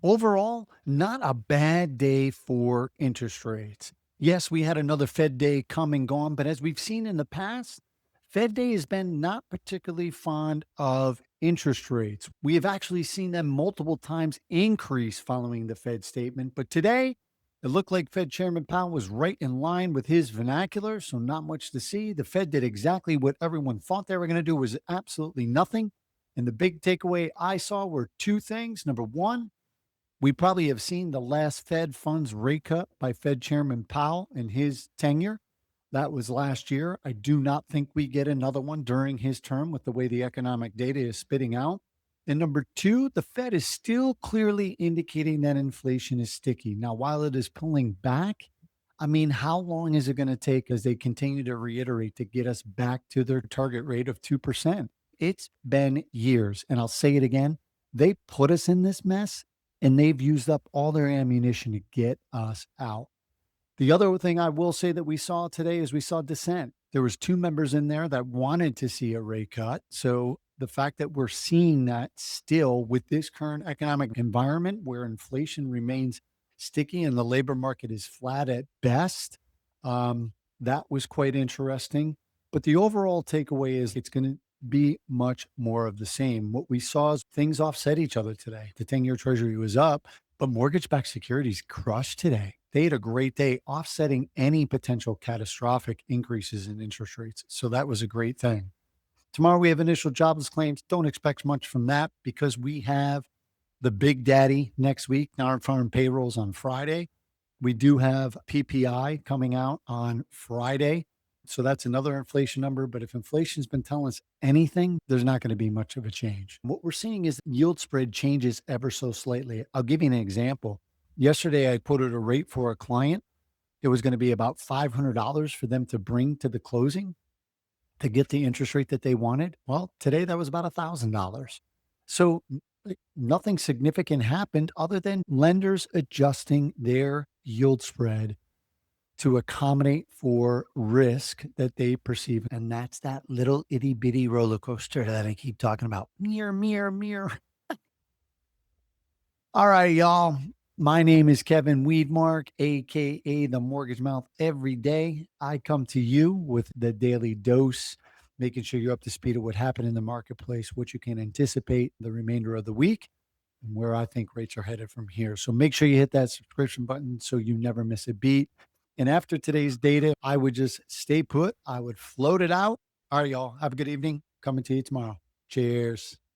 Overall, not a bad day for interest rates. Yes, we had another Fed day come and gone, but as we've seen in the past, Fed day has been not particularly fond of interest rates. We have actually seen them multiple times increase following the Fed statement, but today it looked like Fed Chairman Powell was right in line with his vernacular, so not much to see. The Fed did exactly what everyone thought they were going to do, was absolutely nothing. And the big takeaway I saw were two things. Number one, we probably have seen the last Fed funds rate cut by Fed Chairman Powell in his tenure. That was last year. I do not think we get another one during his term with the way the economic data is spitting out. And number two, the Fed is still clearly indicating that inflation is sticky. Now, while it is pulling back, I mean, how long is it going to take as they continue to reiterate to get us back to their target rate of 2%? It's been years. And I'll say it again, they put us in this mess and they've used up all their ammunition to get us out. The other thing I will say that we saw today is we saw dissent. There was two members in there that wanted to see a rate cut. So the fact that we're seeing that still with this current economic environment where inflation remains sticky and the labor market is flat at best, that was quite interesting. But the overall takeaway is it's going to be much more of the same. What we saw is things offset each other today. The 10-year Treasury was up, but mortgage backed securities crushed today. They had a great day offsetting any potential catastrophic increases in interest rates. So that was a great thing. Tomorrow we have initial jobless claims. Don't expect much from that because we have the big daddy next week, non-farm payrolls on Friday. We do have PPI coming out on Friday. So that's another inflation number. But if inflation's been telling us anything, there's not going to be much of a change. What we're seeing is yield spread changes ever so slightly. I'll give you an example. Yesterday, I quoted a rate for a client. It was going to be about $500 for them to bring to the closing to get the interest rate that they wanted. Well, today that was about $1,000. So nothing significant happened other than lenders adjusting their yield spread to accommodate for risk that they perceive. And that's that little itty bitty roller coaster that I keep talking about. Mirror, mirror, mirror. All right, y'all. My name is Kevin Weedmark, AKA the Mortgage Mouth. Every day I come to you with the daily dose, making sure you're up to speed of what happened in the marketplace, what you can anticipate the remainder of the week, and where I think rates are headed from here. So make sure you hit that subscription button so you never miss a beat. And after today's data, I would just stay put. I would float it out. All right, y'all. Have a good evening. Coming to you tomorrow. Cheers.